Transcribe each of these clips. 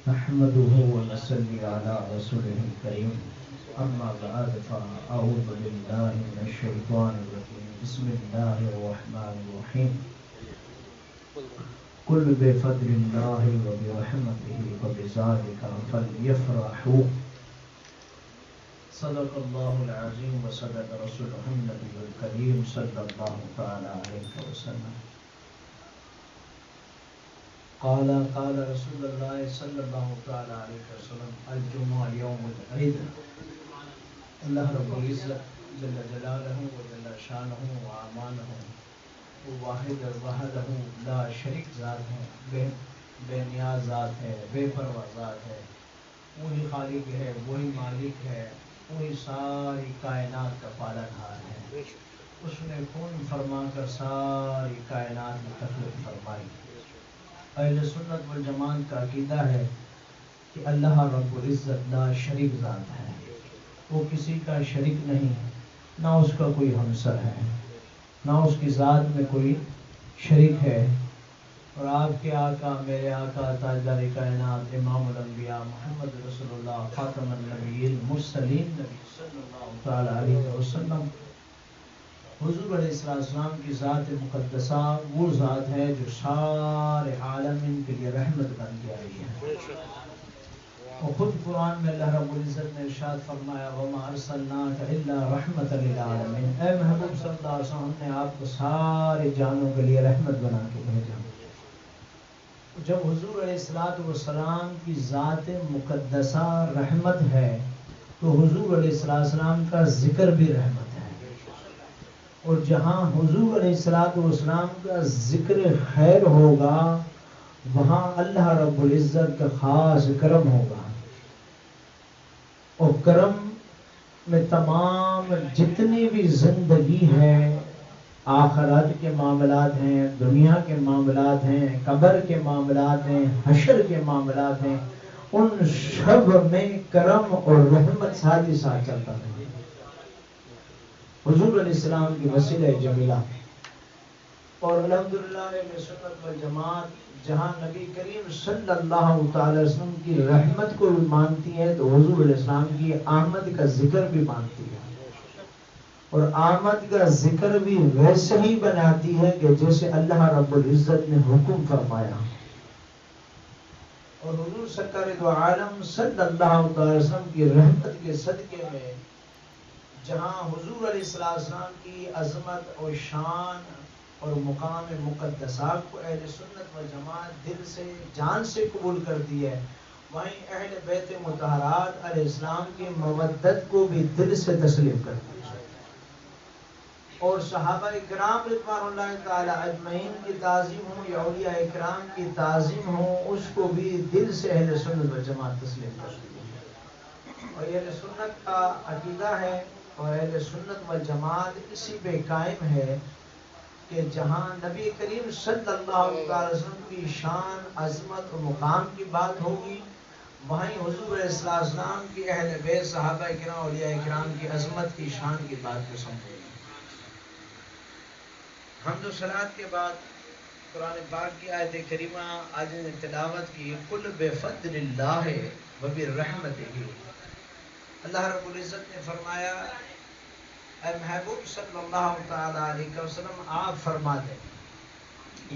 نحمده ونصلي على رسوله الكريم أما بعد فأعوذ بالله من الشيطان الرجيم بسم الله الرحمن الرحيم قل بفضل الله وبرحمته فبذلك فليفرحوا صدق الله العظيم وصدق رسوله النبي الكريم صلى الله تعالى عليه وسلم قال رسول الله صلی اللہ تعالی علیہ وسلم الجمعہ یوم العید. اللہ رب العزت جل جلالہ و جل شانہ و اعمالہ وہ واحد وحدہ لا شریک ذات ہے، بے نیاز ذات ہے، بے پرواہ ذات ہے. وہی خالق ہے، وہی مالک ہے، وہی ساری کائنات کا پالنہار ہے. اس نے کون فرما کر ساری کائنات میں تخلیق فرمائی. اہل سنت والجماعت کا عقیدہ ہے کہ اللہ رب العزت لا شریک ذات ہے، وہ کسی کا شریک نہیں، نہ اس کا کوئی ہمسر ہے، نہ اس کی ذات میں کوئی شریک ہے. اور آپ کے آقا، میرے آقا، تاجدار کائنات، امام الانبیاء، محمد رسول اللہ، خاتم النبیین، مرسلین نبی صلی اللہ تعالی علیہ وسلم، حضور علیہ السلام کی ذات مقدسہ وہ ذات ہے جو سارے عالمین کے لیے رحمت بن کے آئی ہے. اور خود قرآن میں اللہ رب العزت نے ارشاد فرمایا وَمَا أَرْسَلْنَاكَ إِلَّا رَحْمَةً لِلْعَالَمِينَ. اے محبوب صلی اللہ علیہ وسلم، ہم نے آپ کو سارے جانوں کے لیے رحمت بنا کے بھیجا. جب حضور علیہ السلام کی ذات مقدسہ رحمت ہے تو حضور علیہ السلام کا ذکر بھی رحمت ہے. اور جہاں حضور علیہ السلام کا ذکر خیر ہوگا وہاں اللہ رب العزت کا خاص کرم ہوگا. اور کرم میں تمام جتنی بھی زندگی ہے، آخرت کے معاملات ہیں، دنیا کے معاملات ہیں، قبر کے معاملات ہیں، حشر کے معاملات ہیں، ان سب میں کرم اور رحمت ساتھ ہی ساتھ چلتا ہے. حضور علیہ السلام کی وسیلہ جمیلہ. اور الحمدللہ اہل سنت والجماعت جہاں نبی کریم صلی اللہ تعالی وسلم کی رحمت کو بھی مانتی ہے تو حضور علیہ السلام کی آمد کا ذکر بھی مانتی ہے. اور آمد کا ذکر بھی ویسے ہی بناتی ہے کہ جیسے اللہ رب العزت نے حکم فرمایا. اور حضور سرکار دو عالم صلی اللہ تعالی وسلم کی رحمت کے صدقے میں جہاں حضور علیہ السلام کی عظمت اور شان اور مقام مقدسات کو اہل سنت و جماعت دل سے جان سے قبول کرتی ہے، وہیں اہل بیت مطہرات علیہ السلام کی مودت کو بھی دل سے تسلیم کرتی ہے. اور صحابہ کرام رضوان اللہ تعالی اجمعین کی تعظیم ہو یا اولیاء کرام کی تعظیم ہو، اس کو بھی دل سے اہل سنت و جماعت تسلیم کرتی ہے. اور اہل سنت کا عقیدہ ہے اور اہل سنت والجماعت اسی پہ قائم ہے کہ جہاں نبی کریم صلی اللہ علیہ وسلم کی شان، عظمت و مقام کی بات ہوگی وہیں حضور علیہ السلام کی اہل بیت صحابہ کرام اولیاء کرام کی عظمت کی شان کی بات کو سمجھے گی. حمد و صلوات کے بعد قرآن پاک کی آیت کریمہ آج نے تلاوت کی قل بفضل اللہ وبرحمتہ. اللہ رب العزت نے فرمایا اے محبوب صلی اللہ تعالی علیہ وسلم آپ فرما دیں،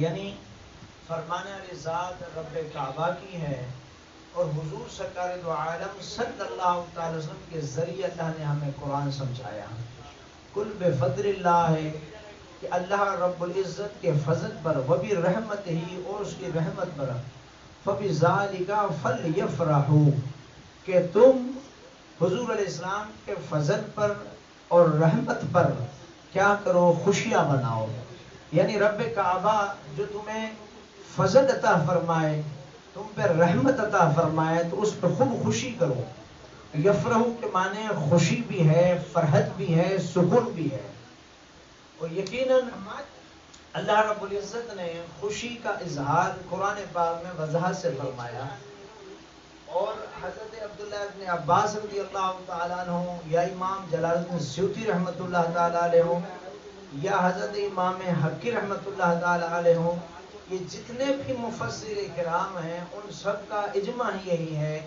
یعنی فرمانے والی ذات رب کعبہ کی ہے. اور حضور سرکار دو عالم صلی اللہ تعالی وسلم کے ذریعے اللہ نے ہمیں قرآن سمجھایا. کل بفضل اللہ ہے کہ اللہ رب العزت کے فضل پر وبرحمتہ ہی اور اس کی رحمت پر فبذالک فلیفرحوا کہ تم حضور علیہ السلام کے فضل پر اور رحمت پر کیا کرو، خوشیاں مناؤ. یعنی رب کعبہ جو تمہیں فضل عطا فرمائے، تم پہ رحمت عطا فرمائے تو اس پہ خوب خوشی کرو. یفرحو کے معنی خوشی بھی ہے، فرحت بھی ہے، سکون بھی ہے. اور یقیناً اللہ رب العزت نے خوشی کا اظہار قرآن پاک میں وضاحت سے فرمایا. اور حضرت عبداللہ ابن عباس رضی اللہ تعالیٰ عنہ یا امام جلال الدین سیوطی رحمۃ اللہ تعالیٰ علیہ یا حضرت امام حقی رحمۃ اللہ تعالیٰ علیہ یہ جتنے بھی مفسر کرام ہیں ان سب کا اجماع یہی ہے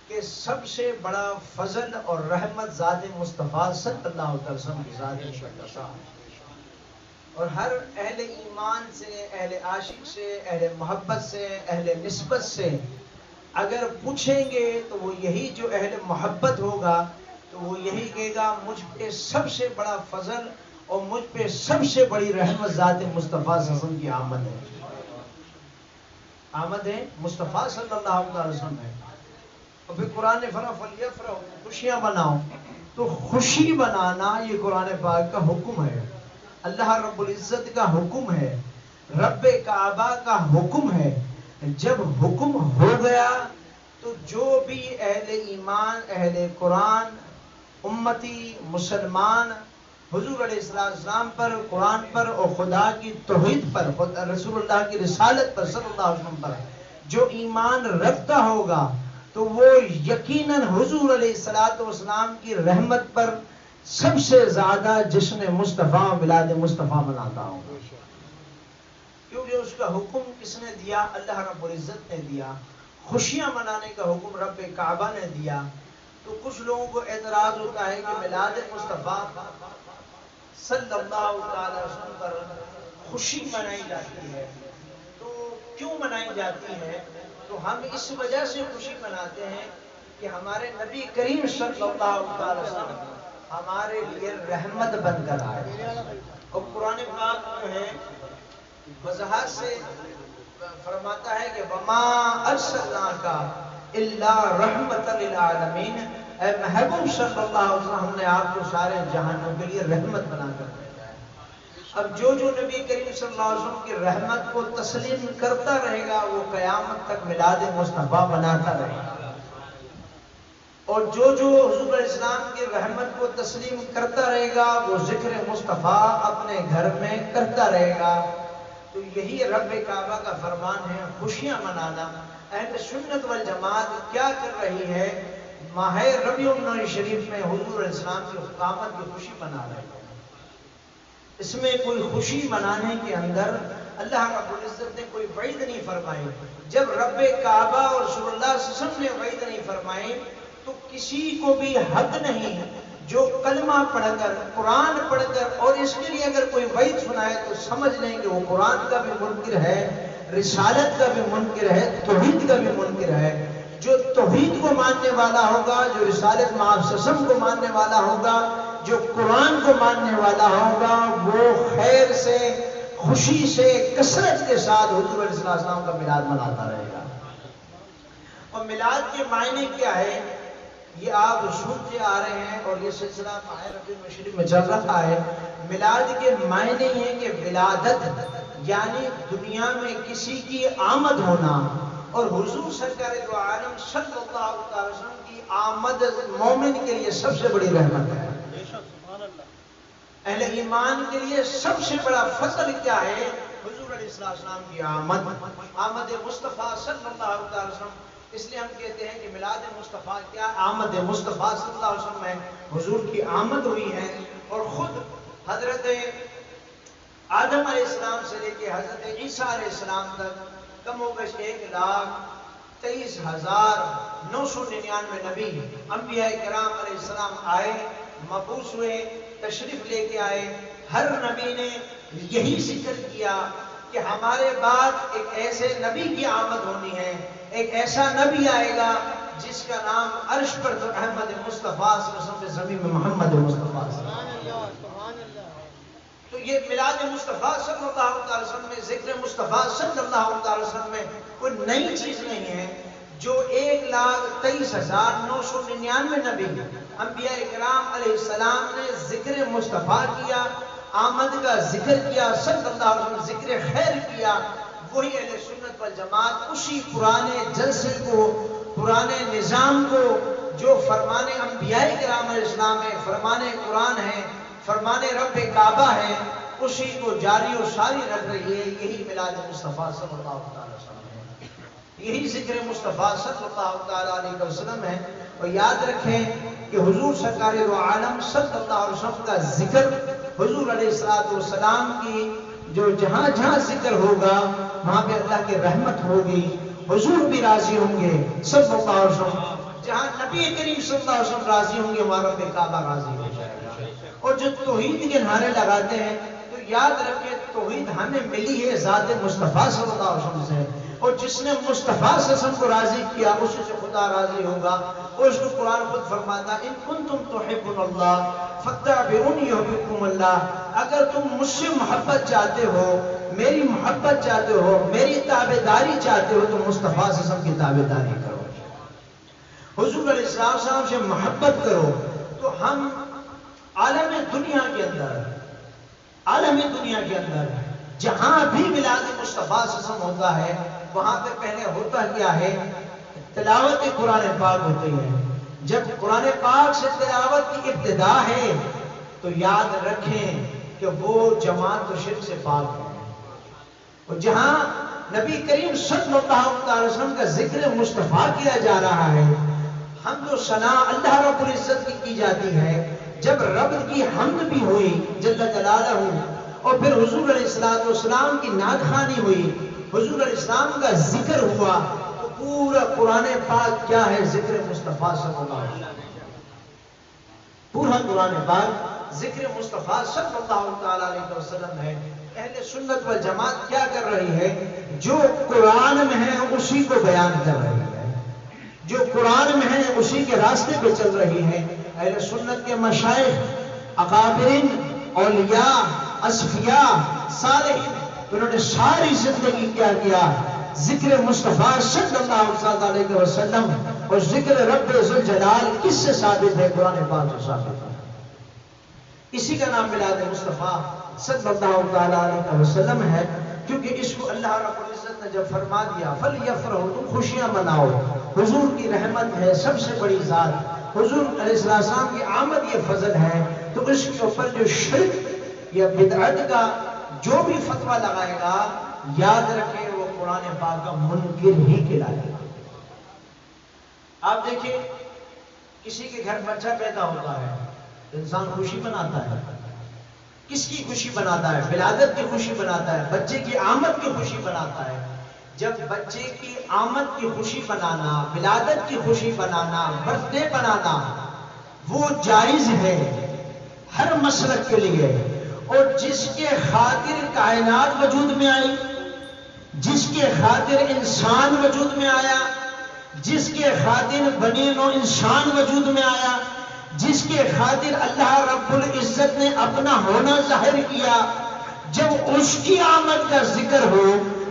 کہ سب سے بڑا فضل اور رحمت ذات مصطفیٰ صلی اللہ علیہ وسلم کی ذات مقدسہ ہے۔ اور ہر اہل ایمان سے، اہل عاشق سے، اہل محبت سے، اہل نسبت سے اگر پوچھیں گے تو وہ یہی، جو اہل محبت ہوگا تو وہ یہی کہے گا مجھ پہ سب سے بڑا فضل اور مجھ پہ سب سے بڑی رحمت ذات مصطفیٰ صلی اللہ علیہ وسلم کی آمد ہے۔ آمد ہے مصطفیٰ صلی اللہ علیہ وسلم ہے۔ اور پھر قرآن نے فرمایا فَلْيَفْرَحُوا، خوشیاں مناؤ، تو خوشی منانا یہ قرآن پاک کا حکم ہے، اللہ رب العزت کا حکم ہے، رب کعبہ کا حکم ہے۔ جب حکم ہو گیا تو جو بھی اہل ایمان، اہل قرآن، امتی، مسلمان حضور علیہ السلام پر، قرآن پر اور خدا کی توحید پر، رسول اللہ کی رسالت پر صلی اللہ علیہ وسلم پر جو ایمان رکھتا ہوگا تو وہ یقیناً حضور علیہ السلام کی رحمت پر سب سے زیادہ جشن مصطفیٰ، میلاد مصطفیٰ مناتا ہوگا، کیونکہ اس کا حکم کس نے دیا؟ اللہ رب العزت نے دیا۔ خوشیاں منانے کا حکم رب کعبہ نے دیا۔ تو کچھ لوگوں کو اعتراض ہوتا ہے کہ میلاد مصطفیٰ صلی اللہ علیہ وسلم پر خوشی منائی جاتی ہے، تو کیوں منائی جاتی ہے؟ تو ہم اس وجہ سے خوشی مناتے ہیں کہ ہمارے نبی کریم صلی اللہ علیہ وسلم ہمارے لیے رحمت بن کر آئے۔ اور قرآن پاک جو ہے وضاحت سے فرماتا ہے کہ وَمَا أَرْسَلْنَاكَ إِلَّا رَحْمَةً لِلْعَالَمِينَ، اے محبوب صلی اللہ علیہ وسلم ہم نے آپ کو سارے جہانوں کے لیے رحمت بنا کر بھیجا ہے۔ اب جو نبی کریم صلی اللہ علیہ وسلم کی رحمت کو تسلیم کرتا رہے گا وہ قیامت تک میلاد مصطفیٰ بناتا رہے گا، اور جو حضور علیہ السلام کی رحمت کو تسلیم کرتا رہے گا وہ ذکر مصطفیٰ اپنے گھر میں کرتا رہے گا۔ تو یہی رب کعبہ کا فرمان ہے، خوشیاں منانا۔ اہل سنت والجماعت کیا کر رہی ہے؟ ماہ ربیع الاول شریف میں حضور علیہ السلام کی قیامت کی خوشی منا رہے ہیں۔ اس میں کوئی خوشی منانے کے اندر اللہ رب العزت نے کوئی وعید نہیں فرمائی۔ جب رب کعبہ اور رسول اللہ صلی اللہ علیہ وسلم نے وعید نہیں فرمائی تو کسی کو بھی حق نہیں جو کلمہ پڑھ کر، قرآن پڑھ کر اور اس کے لیے اگر کوئی وعید سنائے تو سمجھ لیں کہ وہ قرآن کا بھی منکر ہے، رسالت کا بھی منکر ہے، توحید کا بھی منکر ہے۔ جو توحید کو ماننے والا ہوگا، جو رسالت معصوم کو ماننے والا ہوگا، جو قرآن کو ماننے والا ہوگا، وہ خیر سے، خوشی سے، کثرت کے ساتھ حضور علیہ السلام کا میلاد مناتا رہے گا۔ اور میلاد کے معنی کیا ہے یہ آپ سنتے آ رہے ہیں اور یہ سلسلہ ماہ ربیع الاول شریف میں چل رہا ہے۔ میلاد کے معنی یہ کہ ولادت یعنی دنیا میں کسی کی آمد ہونا، اور حضور سرکار دو عالم صلی اللہ علیہ وسلم کی آمد مومن کے لیے سب سے بڑی رحمت ہے۔ اہل ایمان کے لیے سب سے بڑا فضل کیا ہے؟ حضور علیہ السلام کی آمد، آمد مصطفیٰ صلی اللہ علیہ وسلم۔ اس لیے ہم کہتے ہیں کہ میلاد مصطفیٰ کیا؟ آمد مصطفیٰ صلی اللہ علیہ وسلم میں حضور کی آمد ہوئی ہے۔ اور خود حضرت آدم علیہ السلام سے لے کے حضرت عیسیٰ علیہ السلام تک کم و بیش 1,23,999 نبی انبیاء کرام علیہ السلام آئے، مبعوث ہوئے، تشریف لے کے آئے۔ ہر نبی نے یہی ذکر کیا کہ ہمارے بعد ایک ایسے نبی کی آمد ہونی ہے، ایک ایسا نبی آئے گا جس کا نام عرش پر تو احمد مصطفیٰ صلی اللہ علیہ وسلم، زمین میں محمد مصطفیٰ صلی اللہ علیہ وسلم۔ تو یہ میلاد مصطفیٰ صلی اللہ علیہ وسلم میں، ذکر مصطفیٰ صلی اللہ علیہ وسلم میں کوئی نئی چیز نہیں ہے۔ جو 1,23,999 نبی انبیاء کرام علیہ السلام نے ذکر مصطفیٰ کیا، آمد کا ذکر کیا، صلی اللہ علیہ وسلم ذکر خیر کیا، وہی اہل سنت والجماعت اسی پرانے جلسے کو، پرانے نظام کو، جو فرمان انبیاء کرام علیہ السلام ہے، فرمان قرآن ہے، فرمان رب کعبہ ہے، اسی کو جاری و ساری رکھ رہی ہے۔ یہی میلاد مصطفیٰ صلی اللہ علیہ وسلم ہے، یہی ذکر مصطفیٰ صلی اللہ علیہ وسلم ہے۔ اور یاد رکھیں کہ حضور سرکار دو عالم صلی اللہ علیہ وسلم کا ذکر، حضور علیہ السلام کی جو جہاں جہاں ذکر ہوگا وہاں پہ اللہ کی رحمت ہوگی، حضور بھی راضی ہوں گے صلی اللہ علیہ وسلم، جہاں نبی کریم صلی اللہ علیہ وسلم راضی ہوں گے وہاں رب کعبہ راضی ہو جائے گا۔ اور جو توحید کے نعرے لگاتے ہیں تو یاد رکھیں توحید ہمیں ملی ہے ذات مصطفیٰ صلی اللہ علیہ وسلم سے، اور جس نے مصطفیٰ صلی اللہ علیہ وسلم کو راضی کیا اسی سے خدا راضی ہوگا۔ اور اس کو قرآن خود فرماتا ان کنتم تحبون اللہ فاتبعونی یحببکم اللہ، اگر تم مجھ سے محبت چاہتے ہو، میری محبت چاہتے ہو، میری تابعداری چاہتے ہو تو مصطفیٰ صلی اللہ علیہ وسلم کی تابعداری کرو، حضور علیہ السلام سے محبت کرو۔ تو ہم عالم دنیا کے اندر جہاں بھی میلاد مصطفیٰ صلی اللہ علیہ وسلم ہوتا ہے وہاں پہ پہلے ہوتا کیا ہے؟ تلاوت قرآن پاک ہوتی ہے۔ جب قرآن پاک سے تلاوت کی ابتدا ہے تو یاد رکھیں کہ وہ جماعت تو شرک سے پاک ہے، اور جہاں نبی کریم صلی اللہ علیہ وسلم کا ذکر مصطفیٰ کیا جا رہا ہے، حمد و ثنا اللہ رب العزت کی جاتی ہے، جب رب کی حمد بھی ہوئی جل جلالہ، اور پھر حضور علیہ السلام کی نعت خوانی ہوئی، حضور علیہ السلام کا ذکر ہوا، تو پورا قرآن پاک کیا ہے؟ ذکر مصطفیٰ صلی اللہ علیہ وسلم۔ پورا قرآن پاک ذکر مصطفیٰ صلی اللہ علیہ وسلم ہے۔ اہل سنت والجماعت کیا کر رہی ہے؟ جو قرآن میں ہے اسی کو بیان کر رہی ہے، جو قرآن میں ہے اسی کے راستے پہ چل رہی ہے۔ اہل سنت کے مشائخ، اکابرین، اولیاء، اصفیاء، صالحین، انہوں نے ساری زندگی کیا کیا؟ ذکر مصطفیٰ صلی اللہ علیہ وسلم اور ذکر رب ذوالجلال کس سے ثابت ہے؟ قرآن پاک سے ثابت ہے۔ اسی کا نام میلاد مصطفیٰ صلی اللہ علیہ وسلم ہے، کیونکہ اس کو اللہ رب العزت نے جب فرما دیا فَلْيَفْرَحُوا، تم خوشیاں مناؤ، حضور کی رحمت ہے، سب سے بڑی ذات حضور علیہ السلام کی آمد یہ فضل ہے، تو اس کے اوپر جو شرک یا بدعت کا جو بھی فتویٰ لگائے گا یاد رکھیں وہ قرآن پاک کا منکر ہی کہلائے گا۔ آپ دیکھیں کسی کے گھر بچہ پیدا ہوتا ہے انسان خوشی مناتا ہے، کس کی خوشی مناتا ہے؟ ولادت کی خوشی مناتا ہے، بچے کی آمد کی خوشی مناتا ہے۔ جب بچے کی آمد کی خوشی منانا، ولادت کی خوشی منانا، برتھ ڈے منانا وہ جائز ہے ہر مسلک کے لیے، اور جس کے خاطر کائنات وجود میں آئی، جس کے خاطر انسان وجود میں آیا، جس کے خاطر بنی نوع انسان وجود میں آیا، جس کے خاطر اللہ رب العزت نے اپنا ہونا ظاہر کیا، جب اس کی آمد کا ذکر ہو،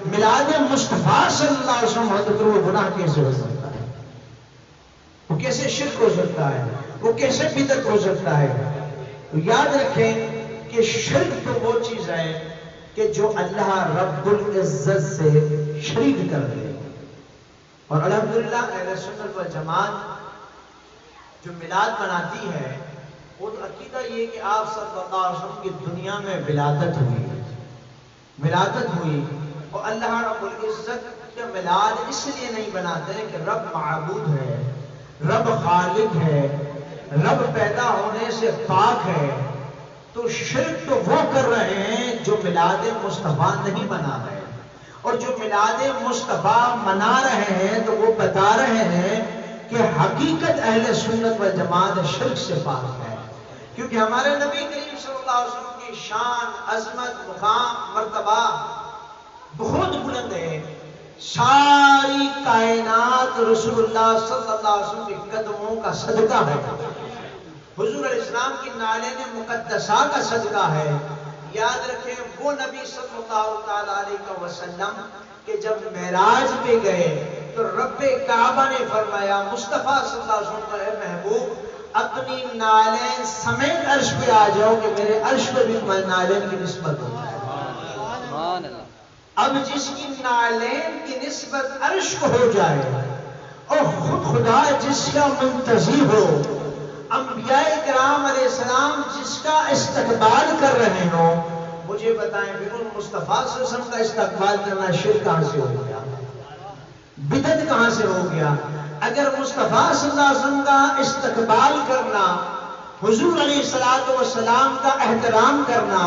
میلاد مصطفیٰ صلی اللہ علیہ وسلم ہو، تو وہ گناہ کیسے ہو سکتا ہے؟ وہ کیسے شرک ہو سکتا ہے؟ وہ کیسے بدعت ہو سکتا ہے؟ تو یاد رکھیں کہ شرک تو وہ چیز ہے کہ جو اللہ رب العزت سے شریک کر دے، اور الحمدللہ اہل سنت والجماعت جو میلاد مناتی ہے وہ تو عقیدہ یہ کہ آپ صلی اللہ علیہ وسلم کی دنیا میں ولادت ہوئی، اور اللہ رب العزت کے میلاد اس لیے نہیں بناتے ہیں کہ رب معبود ہے، رب خالق ہے، رب پیدا ہونے سے پاک ہے، تو شرک تو وہ کر رہے ہیں جو میلاد مصطفیٰ نہیں منا رہے، اور جو میلاد مصطفیٰ منا رہے ہیں تو وہ بتا رہے ہیں کہ حقیقت اہل سنت والجماعت شرک سے پاک ہے، کیونکہ ہمارے نبی کریم صلی اللہ علیہ وسلم کی شان، عظمت، مقام، مرتبہ بہت بلند ہے۔ ساری کائنات رسول اللہ صلی اللہ علیہ وسلم کے قدموں کا صدقہ ہے، حضور علیہ السلام کی نعلین مقدسہ کا صدقہ ہے۔ یاد رکھیں وہ نبی صلی اللہ علیہ وسلم کہ جب معراج پہ گئے تو رب کعبہ نے فرمایا مصطفیٰ صلی اللہ علیہ وسلم کو، اے محبوب اپنی نعلین سمیت عرش پہ آ جاؤ کہ میرے عرش پہ بھی تمہاری نعلین کی نسبت ہو جائے۔ اب جس کی نعلین کی نسبت عرش کو ہو جائے اور خود خدا جس کا منتظر ہو، انبیاء کرام علیہ السلام جس کا استقبال کر رہے ہوں، مجھے بتائیں پھر ان مصطفیٰ صلی اللہ علیہ وسلم کا استقبال کرنا شرک کہاں سے ہو گیا؟ بدعت کہاں سے ہو گیا؟ اگر مصطفیٰ صلی اللہ علیہ وسلم کا استقبال کرنا، حضور علیہ السلام کا احترام کرنا،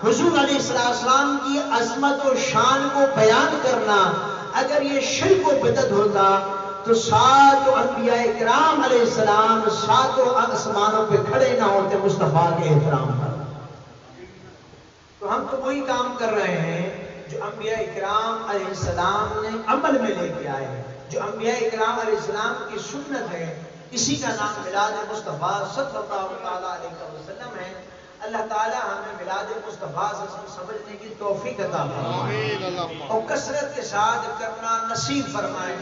حضور علیہ السلام کی عظمت و شان کو بیان کرنا اگر یہ شرک و بدعت ہوتا تو ساتوں انبیاء کرام علیہ السلام ساتوں آسمانوں پہ کھڑے نہ ہوتے مصطفیٰ کے احترام پر. تو ہم تو وہی کام کر رہے ہیں جو انبیاء کرام علیہ السلام نے عمل میں لے کے آئے ہیں، جو انبیاء کرام علیہ السلام کی سنت ہے. اسی کا نام میلاد مصطفیٰ صلی اللہ علیہ وسلم ہے. اللہ تعالی ہمیں میلاد مصطفیٰ سے سمجھنے کی توفیق عطا فرمائے اور کثرت کے ساتھ کرنا نصیب فرمائے.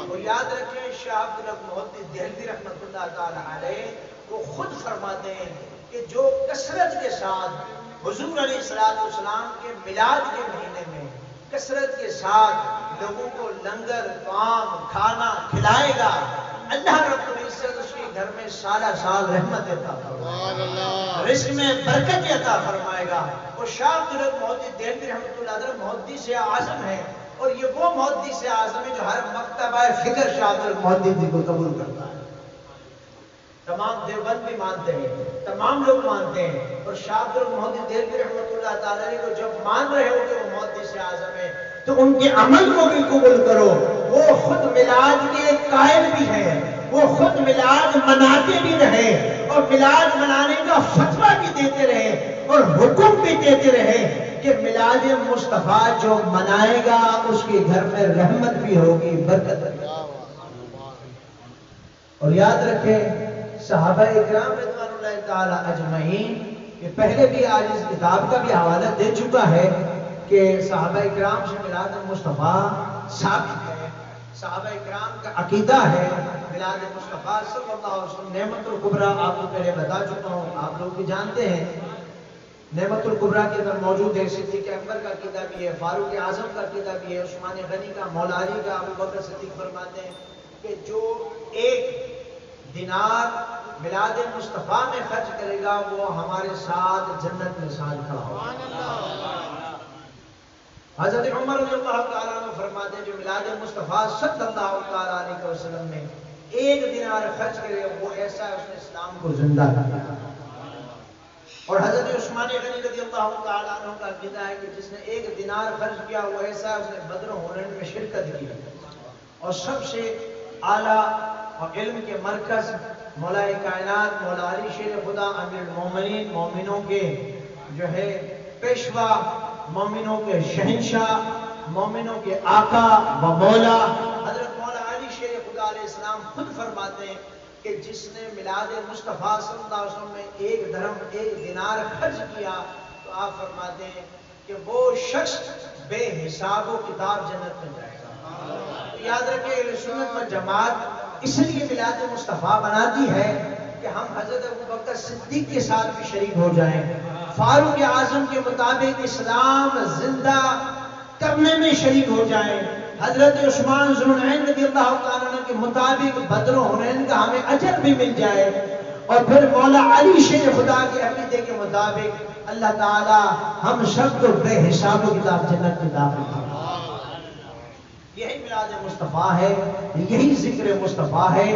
اور یاد رکھیں شاہ عبدالرب محدث دہلوی رحمۃ اللہ تعالی علیہ وہ خود فرماتے ہیں کہ جو کثرت کے ساتھ حضور علیہ السلام کے میلاد کے مہینے میں کثرت کے ساتھ لوگوں کو لنگر طعام کھانا کھلائے گا، اللہ رب العزت اس کے گھر میں سالہ سال رحمت عطا فرمائے گا، رزق میں برکت عطا فرمائے گا. اور شاہ عبدالرب محدث دہلوی رحمۃ اللہ علیہ محدث اعظم ہے، اور یہ وہ محدث اعظم ہے جو ہر مکتبہ فکر شاہ عبدالرب محدث کو قبول کرتا ہے. تمام دیوبند بھی مانتے ہیں، تمام لوگ مانتے ہیں. اور شاہ عبدالرب محدث دہلوی رحمۃ اللہ تعالی کو جب مان رہے ہو کہ وہ محدث اعظم ہے تو ان کے عمل کو بھی قبول کرو. وہ خود میلاد کے قائل بھی ہیں، وہ خود میلاد مناتے بھی رہے اور میلاد منانے کا فتویٰ بھی دیتے رہے اور حکم بھی دیتے رہے کہ میلاد مصطفیٰ جو منائے گا اس کے گھر میں رحمت بھی ہوگی، برکت بھی ہوگی. اور یاد رکھیں صحابہ اکرام رضوان اللہ تعالی اجمعین، یہ پہلے بھی آج اس کتاب کا بھی حوالہ دے چکا ہے کہ صحابہ اکرام سے میلاد مصطفیٰ ثابت ہے. صحابہ اکرام کا عقیدہ ہے میلاد مصطفیٰ صلی اللہ علیہ وسلم. نعمت الکبریٰ آپ کو پہلے بتا چکا ہوں، آپ لوگ بھی جانتے ہیں. نعمت الکبریٰ کے اندر موجود ہے صدیق اکبر کا عقیدہ بھی ہے، فاروق اعظم کا عقیدہ بھی ہے، عثمان غنی کا، مولا علی کا. ابو بکر صدیق فرماتے ہیں کہ جو ایک دینار میلاد مصطفیٰ میں خرچ کرے گا وہ ہمارے ساتھ جنت میں ساتھ کھڑا ہوگا. حضرت عمر رضی اللہ تعالیٰ عنہ فرماتے ہیں جو میلاد مصطفیٰ صلی اللہ تعالیٰ علیہ وسلم میں ایک دینار خرچ کرے وہ ایسا ہے اس نے اسلام کو زندہ کیا. اور حضرت عثمان غنی رضی اللہ تعالیٰ عنہ کا عقیدہ ہے کہ جس نے ایک دینار خرچ کیا وہ ایسا ہے اس نے بدر و حنین میں شرکت کی. اور سب سے اعلیٰ اور علم کے مرکز مولا کائنات مولا علی شیر خدا امیر المومنین، مومنوں کے جو ہے پیشوا، مومنوں کے شہنشاہ، مومنوں کے آقا و مولا حضرت مولا علی شیر خدا علیہ السلام خود فرماتے ہیں کہ جس نے میلاد مصطفیٰ صلی اللہ علیہ وسلم میں ایک درہم ایک دینار خرچ کیا تو آپ فرماتے ہیں کہ وہ شخص بے حساب و کتاب جنت میں جائے گا. یاد رکھیں اہل سنت و جماعت اس لیے میلاد مصطفیٰ بناتی ہے کہ ہم حضرت ابوبکر صدیق کے ساتھ بھی شریک ہو جائیں، فاروق اعظم کے مطابق اسلام زندہ کرنے میں شریک ہو جائیں، حضرت عثمان ذوالنورین رضی اللہ تعالیٰ عنہ کے مطابق بدر و حنین کا ہمیں اجر بھی مل جائے، اور پھر مولا علی شیر خدا کے عقیدے کے مطابق اللہ تعالی ہم سب کو بے حساب و کتاب جنت میں داخل کرے. یہی میلاد مصطفیٰ ہے، یہی ذکر مصطفیٰ ہے،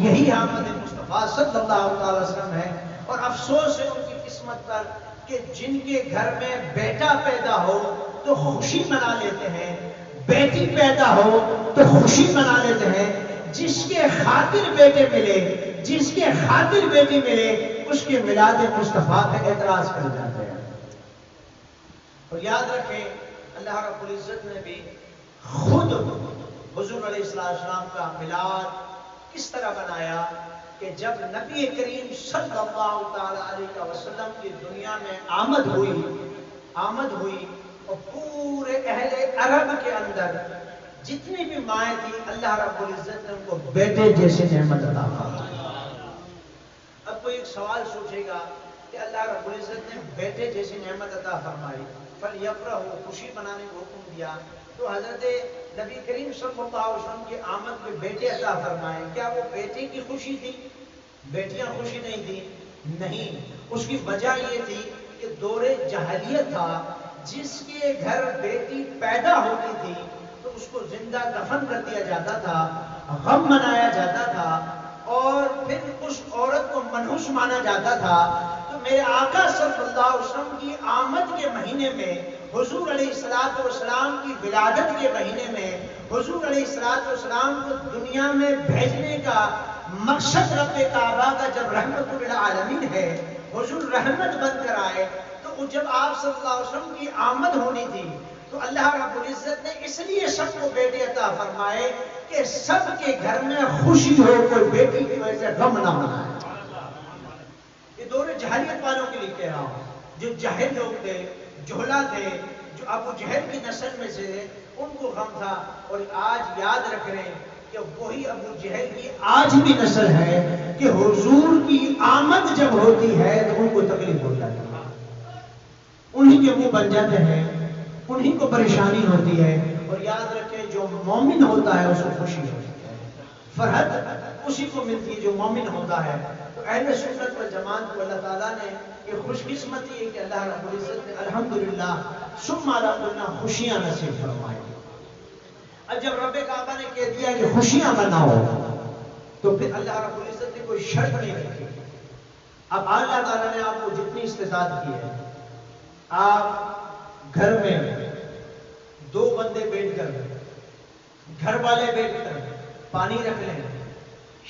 یہی آمد مصطفیٰ صلی اللہ علیہ وسلم ہے. اور افسوس ہے ان کی قسمت پر کہ جن کے گھر میں بیٹا پیدا ہو تو خوشی منا لیتے ہیں، بیٹی پیدا ہو تو خوشی منا لیتے ہیں، جس کے خاطر بیٹے ملے، جس کے خاطر بیٹی ملے اس کے میلاد مصطفیٰ کا اعتراض کر جاتے ہیں. اور یاد رکھیں اللہ رب العزت نے بھی خود حضور علیہ السلام کا میلاد کس طرح بنایا کہ جب نبی کریم صلی اللہ تعالی علیہ وسلم کی دنیا میں آمد ہوئی اور پورے اہل عرب کے اندر جتنی بھی مائیں تھی اللہ رب العزت نے ان کو بیٹے جیسے نعمت عطا فرمائی. اب کوئی ایک سوال سوچے گا کہ اللہ رب العزت نے بیٹے جیسی نعمت عطا فرمائی، فلیفرحوا خوشی منانے کو حکم دیا، تو حضرت نبی کریم صلی اللہ علیہ وسلم کی آمد میں بیٹے عطا فرمائے، کیا وہ بیٹے کی خوشی تھی؟ بیٹیاں خوشی نہیں تھی، نہیں. اس کی وجہ یہ تھی کہ دور جاہلیت تھا، جس کے گھر بیٹی پیدا ہوتی تھی تو اس کو زندہ دفن کر دیا جاتا تھا، غم منایا جاتا تھا، اور پھر اس عورت کو منحوس مانا جاتا تھا. تو میرے آقا صلی اللہ علیہ وسلم کی آمد کے مہینے میں، حضور علیہ السلام کی ولادت کے مہینے میں، حضور علیہ السلام کو دنیا میں بھیجنے کا مقصد رب کعبہ کا جب رحمت للعالمین ہے، حضور رحمت بن کر آئے، تو جب آپ صلی اللہ علیہ وسلم کی آمد ہونی تھی تو اللہ رب العزت نے اس لیے سب کو بیٹے عطا فرمائے کہ سب کے گھر میں خوشی ہو، کوئی بیٹی کی وجہ سے غم نہ منائے۔ یہ دور جہلیت والوں کے لیے کہہ رہا ہوں، جو جاہل لوگ تھے، جہلا تھے، جو ابو جہل کی نسل میں سے تھے، ان کو غم تھا۔ اور آج یاد رکھ رہے ہیں کہ وہی ابو جہل کی آج بھی نسل ہے کہ حضور کی آمد جب ہوتی ہے تو ان کو تکلیف ہو جاتی ہے، انہی کے منہ بن جاتے ہیں، انہی کو پریشانی ہوتی ہے۔ اور یاد رکھیں جو مومن ہوتا ہے اس کو خوشی ہوتی ہے، فرحت اسی کو ملتی ہے جو مومن ہوتا ہے۔ تو اہل سنت والجماعت کو اللہ تعالیٰ نے یہ خوش قسمتی ہے کہ اللہ رب العزت نے الحمدللہ ثم الحمدللہ خوشیاں نصیب فرمائی۔ اب جب رب کعبہ نے کہہ دیا کہ خوشیاں مناؤ تو پھر اللہ رب العزت نے کوئی شرط نہیں رکھی۔ اب اللہ تعالیٰ نے آپ کو جتنی استطاعت کی ہے، آپ گھر میں 2 بندے بیٹھ کر، گھر والے بیٹھ کر پانی رکھ لیں،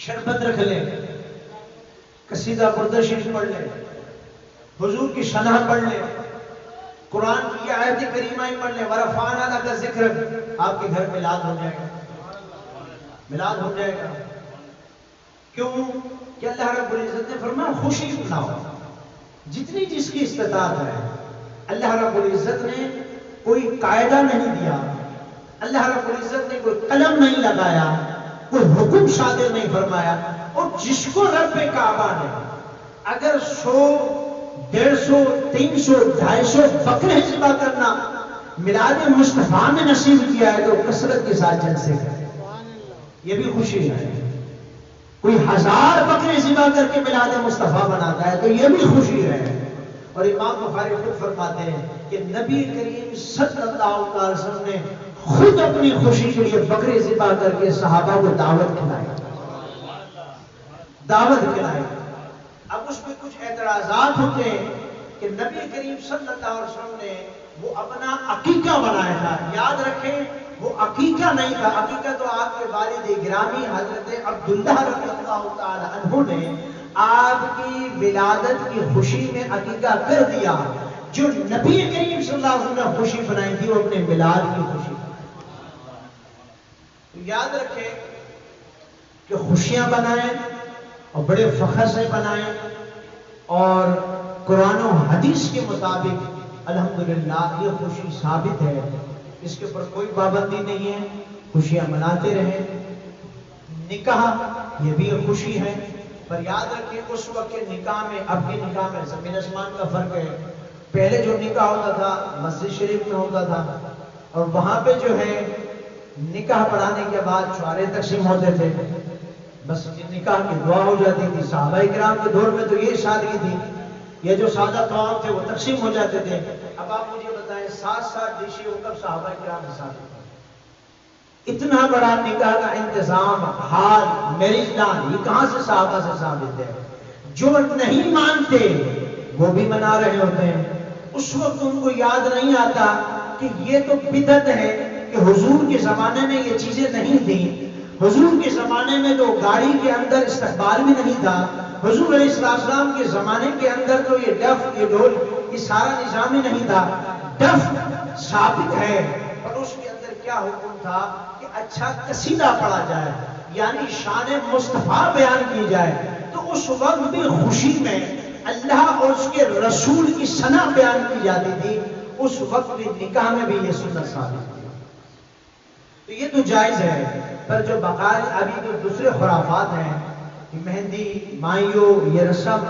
شربت رکھ لیں، قصیدہ برد شریف پڑھ لیں، حضور کی شنح پڑھ لیں، قرآن کی آیت کریمہ پڑھ لیں، ورفعنا لک ذکرک، آپ کے گھر میلاد ہو جائے گا، میلاد ہو جائے گا۔ کیوں کہ اللہ رب العزت نے فرمایا خوشی مناؤ، جتنی جس کی استطاعت ہے۔ اللہ رب العزت نے کوئی قاعدہ نہیں دیا، اللہ رب العزت نے کوئی قلم نہیں لگایا، کوئی حکم صادر نہیں فرمایا۔ اور جس کو رب کعبہ نے اگر 100، 150، 300، 250 بکرے ذبح کرنا میلاد مصطفیٰ میں نصیب کیا ہے تو کثرت کے ساتھ جلسے کرے، یہ بھی خوشی ہے۔ کوئی 1000 بکرے ذبح کر کے میلاد مصطفیٰ بناتا ہے تو یہ بھی خوشی ہے۔ اور امام بخاری خود فرماتے ہیں کہ نبی کریم صلی اللہ علیہ وسلم نے خود اپنی خوشی کے لیے بکرے ذبح کر کے صحابہ کو دعوت کھلائی، دعوت کھلائی۔ اب اس میں کچھ اعتراضات ہوتے ہیں کہ نبی کریم صلی اللہ علیہ وسلم نے وہ اپنا عقیقہ بنایا تھا۔ یاد رکھیں وہ عقیقہ نہیں تھا، عقیقہ تو آپ کے والد گرامی حضرت عبداللہ رضی اللہ تعالی عنہ نے آپ کی ولادت کی خوشی میں عقیقہ کر دیا۔ جو نبی کریم صلی اللہ علیہ وسلم نے خوشی بنائی تھی وہ اپنے میلاد کی خوشی بنائی۔ تو یاد رکھیں کہ خوشیاں بنائیں اور بڑے فخر سے بنائیں، اور قرآن و حدیث کے مطابق الحمدللہ یہ خوشی ثابت ہے، اس کے اوپر کوئی پابندی نہیں ہے، خوشیاں مناتے رہیں۔ نکاح یہ بھی ایک خوشی ہے، پر یاد رکھیں اس وقت کے نکاح میں اب کے نکاح میں زمین آسمان کا فرق ہے۔ پہلے جو نکاح ہوتا تھا مسجد شریف میں ہوتا تھا، اور وہاں پہ جو ہے نکاح پڑھانے کے بعد چھوارے تقسیم ہوتے تھے، بس نکاح کی دعا ہو جاتی تھی۔ صحابہ کرام کے دور میں تو یہ سادگی تھی، یہ جو سادہ طعام تھے وہ تقسیم ہو جاتے تھے۔ اب آپ مجھے بتائیں 7 ڈشیں وہ کب صحابہ کرام کے ساتھ ہوتا؟ اتنا بڑا نکاح کا انتظام، حال، میرج پلان، یہ کہاں سے صحابہ سے ثابت ہے؟ جو نہیں مانتے وہ بھی منا رہے ہوتے ہیں۔ اس وقت ان کو یاد نہیں آتا کہ یہ تو بدعت ہے، کہ حضور کے زمانے میں یہ چیزیں نہیں تھیں، حضور کے زمانے میں تو گاڑی کے اندر استقبال بھی نہیں تھا، حضور علیہ السلام کے زمانے کے اندر تو یہ ڈف، یہ ڈھول، یہ سارا نظام ہی نہیں تھا۔ ڈف ثابت ہے، اور اس کے اندر کیا حکم تھا کہ اچھا قصیدہ پڑھا جائے، یعنی شان مصطفیٰ بیان کی جائے۔ تو اس وقت بھی خوشی میں اللہ اور اس کے رسول کی ثنا بیان کی جاتی تھی، اس وقت بھی نکاح میں بھی یہ سنت ثابت تھی۔ تو یہ تو جائز ہے، پر جو بقائے ابھی جو دوسرے خرافات ہیں، مہندی، مائیو، یہ رسم،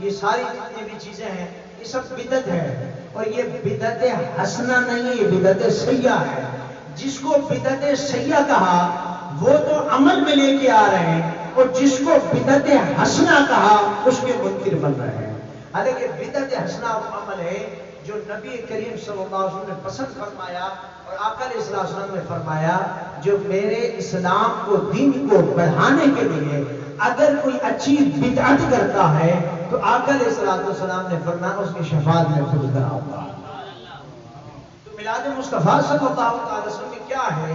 یہ ساری جتنی بھی چیزیں ہیں یہ سب بدعت ہے، اور یہ بدعت حسنہ نہیں ہے، یہ بدعت سیئہ ہے۔ جس کو بدعت سیئہ کہا وہ تو عمل میں لے کے آ رہے ہیں، اور جس کو بدعت حسنہ کہا اس کے منکر بن رہے ہیں۔ حالانکہ بدعت حسنہ وہ عمل ہے جو نبی کریم صلی اللہ علیہ وسلم نے پسند فرمایا، اور آقا علیہ السلام نے فرمایا جو میرے اسلام کو، دین کو بڑھانے کے لیے اگر کوئی اچھی بدعت کرتا ہے تو آقا علیہ السلام نے فرمایا اس کی شفاعت میں خود کراؤں گا۔ تو میلاد مصطفیٰ صلی اللہ علیہ وسلم میں کیا ہے؟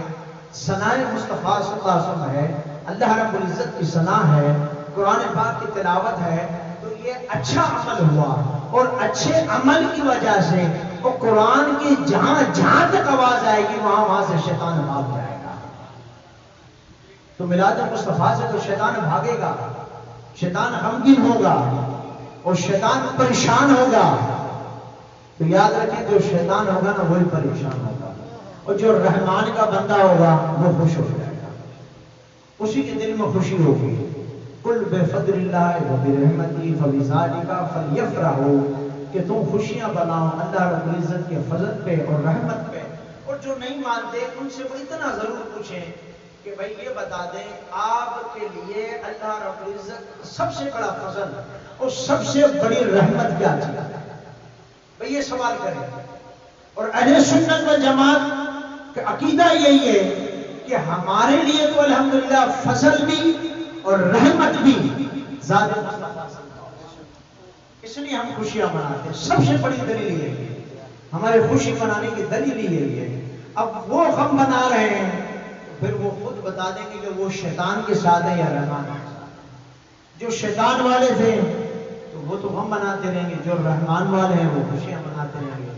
ثناء مصطفیٰ صلی اللہ علیہ وسلم ہے، اللہ رب العزت کی ثنا ہے، قرآن پاک کی تلاوت ہے، تو یہ اچھا عمل ہوا، اور اچھے عمل کی وجہ سے وہ قرآن کی جہاں جہاں تک آواز آئے گی وہاں سے شیطان بھاگ جائے گا۔ تو میلاد مصطفیٰ سے تو شیطان بھاگے گا، شیطان غمگین ہوگا اور شیطان پریشان ہوگا۔ تو یاد رکھیں جو شیطان ہوگا نا وہی پریشان ہوگا، اور جو رحمان کا بندہ ہوگا وہ خوش ہو جائے گا، اسی کے دل میں خوشی ہوگی۔ قل بفضل اللہ وبرحمتہ فبذلک فلیفرحوا، کہ تم خوشیاں بناؤ اللہ رب العزت کے فضل پہ اور رحمت پہ۔ اور جو نہیں مانتے ان سے وہ اتنا ضرور پوچھیں کہ بھائی یہ بتا دیں آپ کے لیے اللہ رب العزت سب سے بڑا فضل اور سب سے بڑی رحمت کیا چیز ہے؟ بھائی یہ سوال کریں۔ اور اہل سنت والجماعت کا عقیدہ یہی ہے کہ ہمارے لیے تو الحمدللہ فضل بھی اور رحمت بھی ذات مصطفیٰ صلی اللہ علیہ وسلم، اس لیے ہم خوشیاں مناتے ہیں۔ سب سے بڑی دلیل یہ ہے، ہمارے خوشی منانے کی دلیل یہ ہے۔ اب وہ غم بنا رہے ہیں تو پھر وہ خود بتا دیں گے کہ وہ شیطان کے ساتھ ہے یا رحمان کے ساتھ۔ جو شیطان والے تھے تو وہ تو غم مناتے رہیں گے، جو رحمان والے ہیں وہ خوشیاں مناتے رہیں گے۔